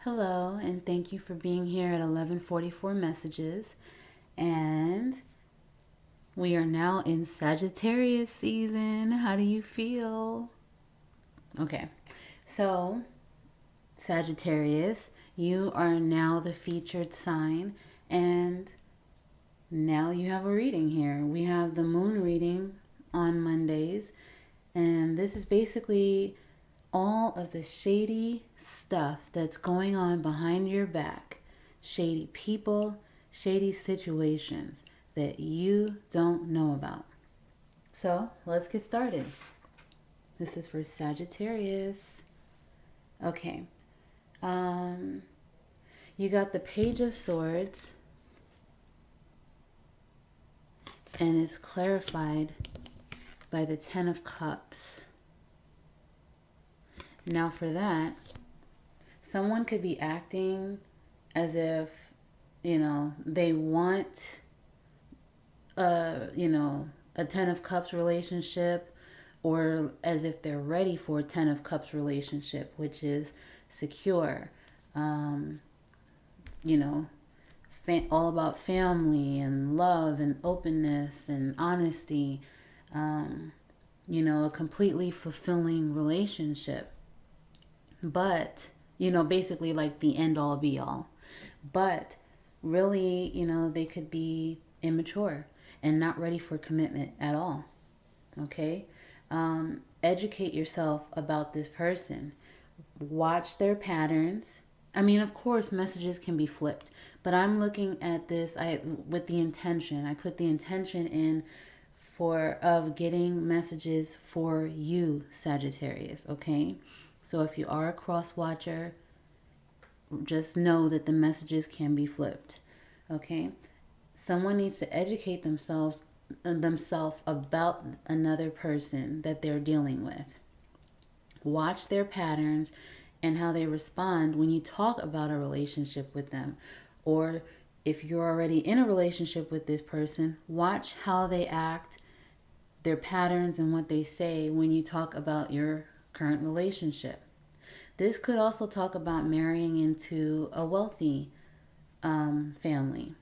Hello, and thank you for being here at 11:44 messages. And we are now in Sagittarius season. How do you feel? Okay, so Sagittarius, you are now the featured sign, and now you have a reading here. We have the moon reading on Mondays, and this is basically all of the shady stuff that's going on behind your back, shady people, shady situations that you don't know about. So let's get started. This is for Sagittarius. Okay. Um, you got the Page of Swords, and it's clarified by the Ten of Cups. Now, for that, someone could be acting as if, they want a Ten of Cups relationship, or as if they're ready for a Ten of Cups relationship, which is secure, um, you know, all about family and love and openness and honesty, a completely fulfilling relationship. But, basically like the end all be all. But really, they could be immature and not ready for commitment at all. Okay? Educate yourself about this person. Watch their patterns. I mean, of course, messages can be flipped, but I'm looking at this with the intention. I put the intention in for of getting messages for you, Sagittarius, okay? So if you are a cross watcher, just know that the messages can be flipped, okay? Someone needs to educate themselves about another person that they're dealing with. Watch their patterns and how they respond when you talk about a relationship with them. Or if you're already in a relationship with this person, watch how they act, their patterns, and what they say when you talk about your current relationship. This could also talk about marrying into a wealthy family,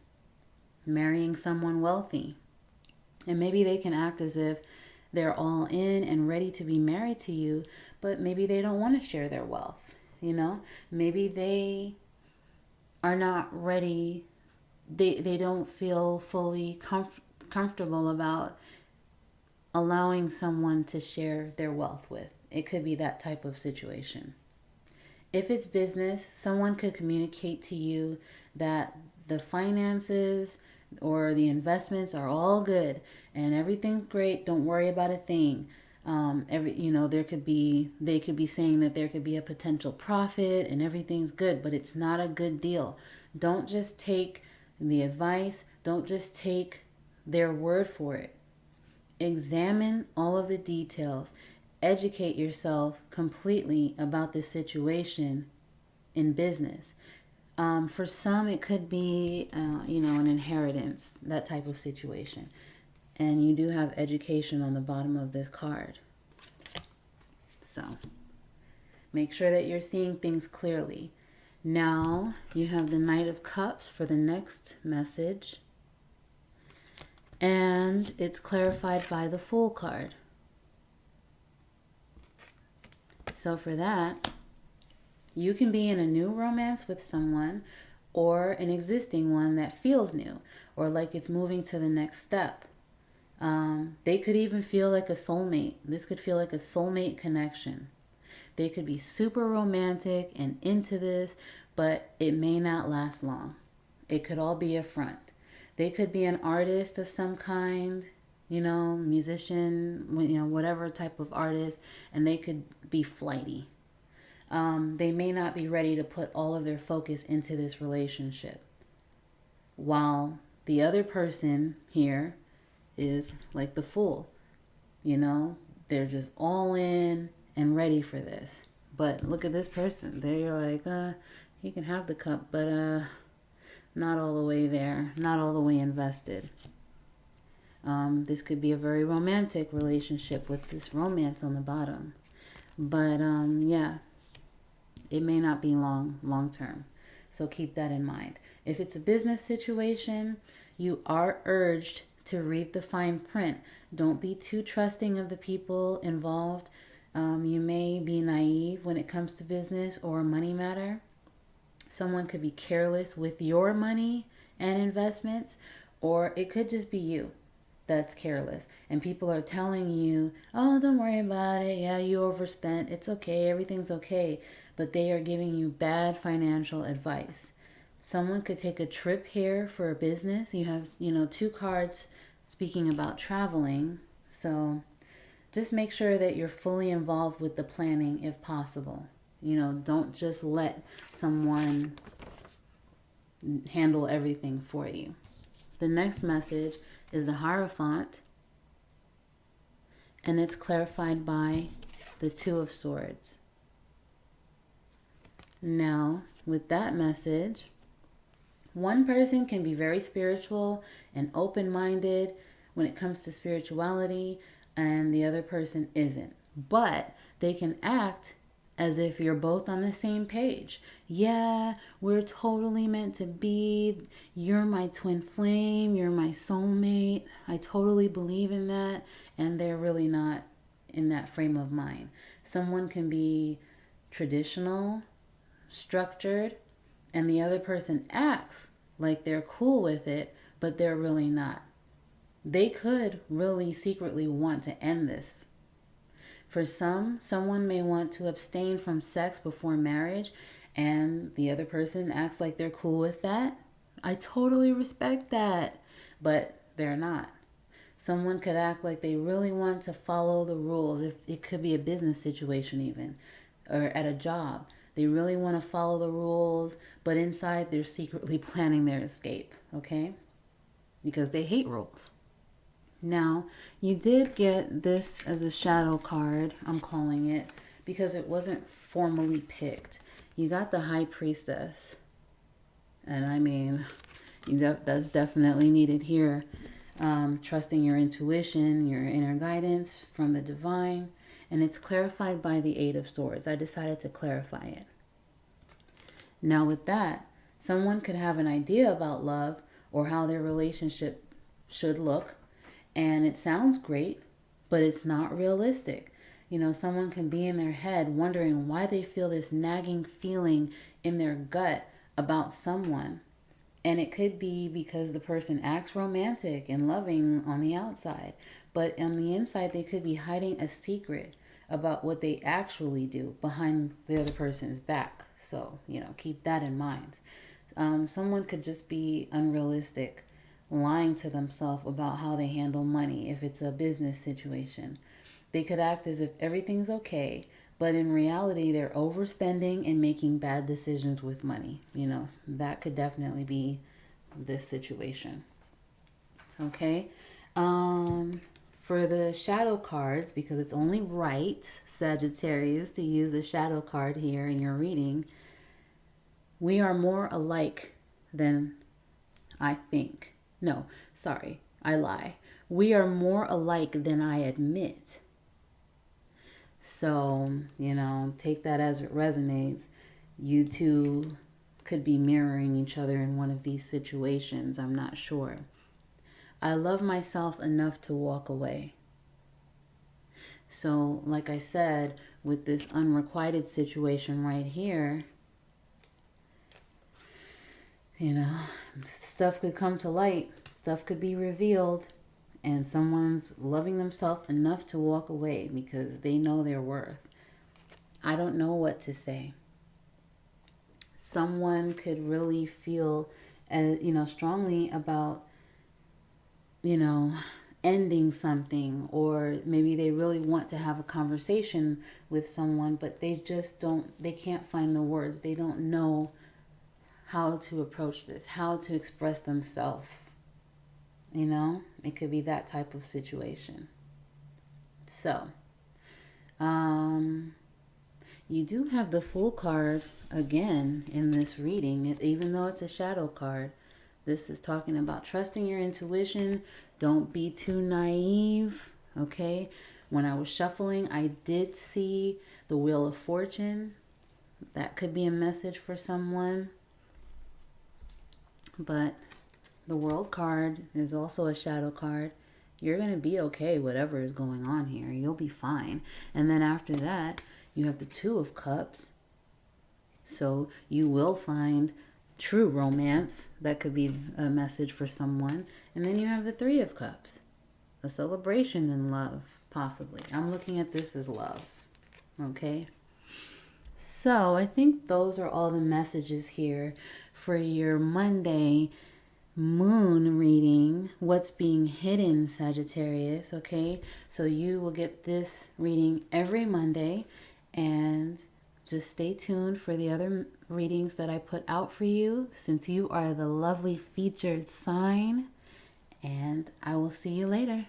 marrying someone wealthy. And maybe they can act as if they're all in and ready to be married to you, but maybe they don't want to share their wealth, Maybe they are not ready. They don't feel fully comfortable about allowing someone to share their wealth with. It could be that type of situation. If it's business, someone could communicate to you that the finances or the investments are all good and everything's great. Don't worry about a thing. They could be saying that there could be a potential profit and everything's good, but it's not a good deal. Don't just take the advice. Don't just take their word for it. Examine all of the details. Educate yourself completely about the situation in business. For some, it could be, an inheritance, that type of situation. And you do have education on the bottom of this card. So make sure that you're seeing things clearly. Now you have the Knight of Cups for the next message. And it's clarified by the Fool card. So for that, you can be in a new romance with someone or an existing one that feels new or like it's moving to the next step. They could even feel like a soulmate. This could feel like a soulmate connection. They could be super romantic and into this, but it may not last long. It could all be a front. They could be an artist of some kind, musician, whatever type of artist, and they could be flighty. They may not be ready to put all of their focus into this relationship. While the other person here is like the Fool. They're just all in and ready for this. But look at this person. They're like, he can have the cup, but not all the way there, not all the way invested. This could be a very romantic relationship with this romance on the bottom. But yeah, it may not be long term. So keep that in mind. If it's a business situation, you are urged to read the fine print. Don't be too trusting of the people involved. You may be naive when it comes to business or money matter. Someone could be careless with your money and investments, or it could just be you that's careless. And people are telling you, oh, don't worry about it. Yeah, you overspent. It's okay. Everything's okay. But they are giving you bad financial advice. Someone could take a trip here for a business. You have, two cards speaking about traveling. So just make sure that you're fully involved with the planning if possible. Don't just let someone handle everything for you. The next message is the Hierophant, and it's clarified by the Two of Swords. Now, with that message, one person can be very spiritual and open-minded when it comes to spirituality, and the other person isn't. But they can act as if you're both on the same page. Yeah, we're totally meant to be. You're my twin flame. You're my soulmate. I totally believe in that. And they're really not in that frame of mind. Someone can be traditional, structured, and the other person acts like they're cool with it, but they're really not. They could really secretly want to end this. For someone may want to abstain from sex before marriage, and the other person acts like they're cool with that. I totally respect that, but they're not. Someone could act like they really want to follow the rules. If it could be a business situation even, or at a job. They really want to follow the rules, but inside they're secretly planning their escape, okay? Because they hate rules. Now, you did get this as a shadow card, I'm calling it, because it wasn't formally picked. You got the High Priestess. And I mean, that's definitely needed here. Trusting your intuition, your inner guidance from the divine. And it's clarified by the Eight of Swords. I decided to clarify it. Now with that, someone could have an idea about love or how their relationship should look. And it sounds great, but it's not realistic. Someone can be in their head wondering why they feel this nagging feeling in their gut about someone. And it could be because the person acts romantic and loving on the outside, but on the inside, they could be hiding a secret about what they actually do behind the other person's back. So, keep that in mind. Someone could just be unrealistic, lying to themselves about how they handle money if it's a business situation. They could act as if everything's okay, but in reality, they're overspending and making bad decisions with money. That could definitely be this situation. Okay? For the shadow cards, because it's only right, Sagittarius, to use the shadow card here in your reading, we are more alike than I think. No, sorry, I lie. We are more alike than I admit. So, take that as it resonates. You two could be mirroring each other in one of these situations. I'm not sure. I love myself enough to walk away. So, like I said, with this unrequited situation right here, stuff could come to light, stuff could be revealed, and someone's loving themselves enough to walk away because they know their worth. I don't know what to say. Someone could really feel, strongly about, ending something, or maybe they really want to have a conversation with someone, but they can't find the words. They don't know how to approach this, how to express themselves. It could be that type of situation. So, you do have the Fool card again in this reading, even though it's a shadow card. This is talking about trusting your intuition. Don't be too naive, okay? When I was shuffling, I did see the Wheel of Fortune. That could be a message for someone. But the World card is also a shadow card. You're going to be okay, whatever is going on here. You'll be fine. And then after that, you have the Two of Cups. So you will find true romance. That could be a message for someone. And then you have the Three of Cups. A celebration in love, possibly. I'm looking at this as love. Okay? So I think those are all the messages here for your Monday moon reading. What's being hidden, Sagittarius. Okay? So you will get this reading every Monday. And just stay tuned for the other readings that I put out for you, since you are the lovely featured sign. And I will see you later.